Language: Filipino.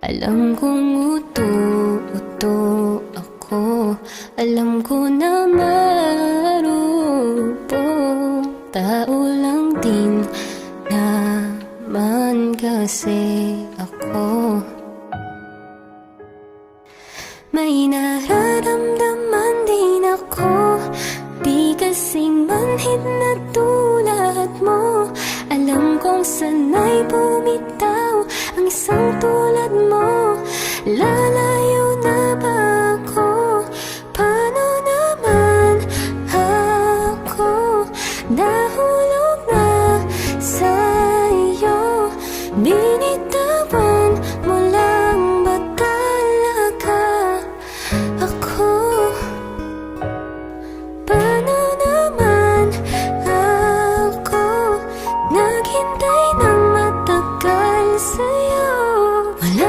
Alam kong uto ako, alam ko na marupok, tao lang din naman kasi ako. May